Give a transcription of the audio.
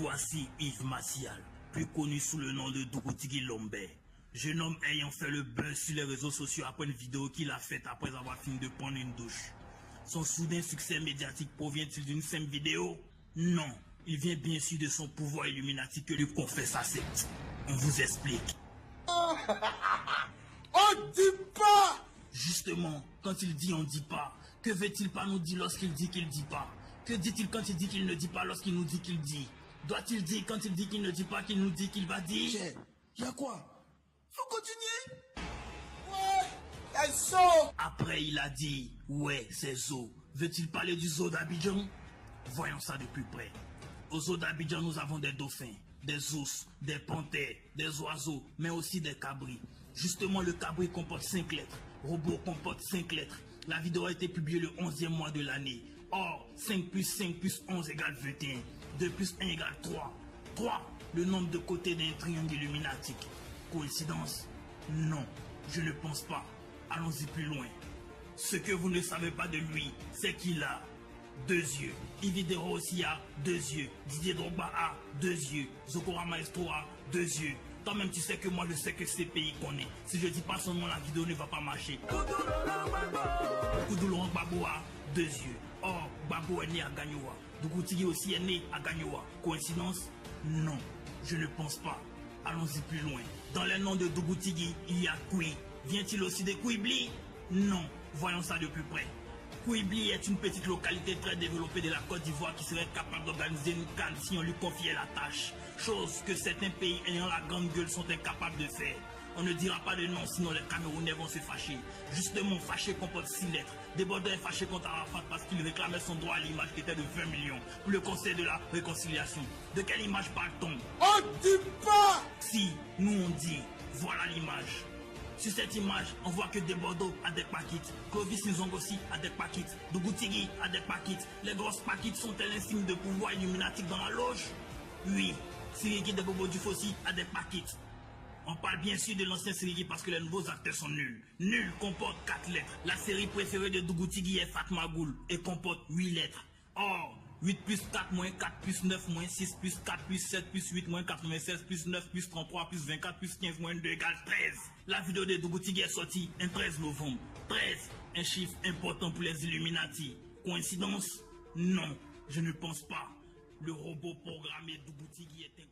Voici Yves Macial, plus connu sous le nom de Dougoutigui Lombé. Jeune homme ayant fait le buzz sur les réseaux sociaux après une vidéo qu'il a faite après avoir fini de prendre une douche. Son soudain succès médiatique provient-il d'une simple vidéo? Non, il vient bien sûr de son pouvoir illuminatique que lui confère sa secte. On vous explique. On dit pas! Justement, quand il dit on dit pas, que veut-il pas nous dire lorsqu'il dit qu'il dit pas? Que dit-il quand il dit qu'il ne dit pas lorsqu'il nous dit qu'il dit? Doit-il dire quand il dit qu'il ne dit pas qu'il nous dit qu'il va dire? Y'a quoi? Faut continuer? Ouais, c'est chaud! Après il a dit, ouais c'est zoo. Veut-il parler du zoo d'Abidjan? Voyons ça de plus près. Au zoo d'Abidjan nous avons des dauphins, des ours, des panthères, des oiseaux, mais aussi des cabris. Justement le cabri comporte 5 lettres, robot comporte 5 lettres. La vidéo a été publiée le 11e mois de l'année. Or, 5 plus 5 plus 11 égale 21. 2 plus 1 égale 3. 3, le nombre de côtés d'un triangle illuminatique. Coïncidence? Non, je ne pense pas. Allons-y plus loin. Ce que vous ne savez pas de lui, c'est qu'il a 2 yeux. Yves Dero aussi a 2 yeux. Didier Drogba a 2 yeux. Zokora Maestro a 2 yeux. Toi-même tu sais que moi je sais que c'est pays qu'on est. Si je dis pas son nom, la vidéo ne va pas marcher. Koudou Laurent Gbagbo a 2 yeux. Or, Gbagbo est né à Gagnoa. Dougoutigui aussi est né à Gagnoa. Coïncidence? Non, je ne pense pas. Allons-y plus loin. Dans les noms de Dougoutigui, il y a Koui. Vient-il aussi de Kouibli? Non, voyons ça de plus près. Kouibli est une petite localité très développée de la Côte d'Ivoire qui serait capable d'organiser une CAN si on lui confiait la tâche. Chose que certains pays ayant la grande gueule sont incapables de faire. On ne dira pas de nom sinon les Camerounais vont se fâcher. Justement, fâché comporte 6 lettres. Débordeur est fâché contre Arafat parce qu'il réclamait son droit à l'image qui était de 20 millions pour le Conseil de la Réconciliation. De quelle image parle-t-on? On dit pas! Si, nous on dit, voilà l'image. Sur cette image, on voit que Desbordeaux a des paquites, Clovis Nzongossi a des paquites, Dougoutigui a des paquites. Les grosses paquites sont-elles un signe de pouvoir illuminatique dans la loge? Oui, Siriki de Bobo Dufossi a des paquites. On parle bien sûr de l'ancien Siriki parce que les nouveaux acteurs sont nuls. Nul comporte 4 lettres. La série préférée de Dougoutigui est Fatma Goul et comporte 8 lettres. Or, 8 plus 4 moins 4 plus 9 moins 6 plus 4 plus 7 plus 8 moins 96 plus 9 plus 33 plus 24 plus 15 moins 2 égale 13. La vidéo de Dougoutigui est sortie un 13 novembre. 13, un chiffre important pour les Illuminati. Coïncidence? Non, je ne pense pas. Le robot programmé Dougoutigui est un...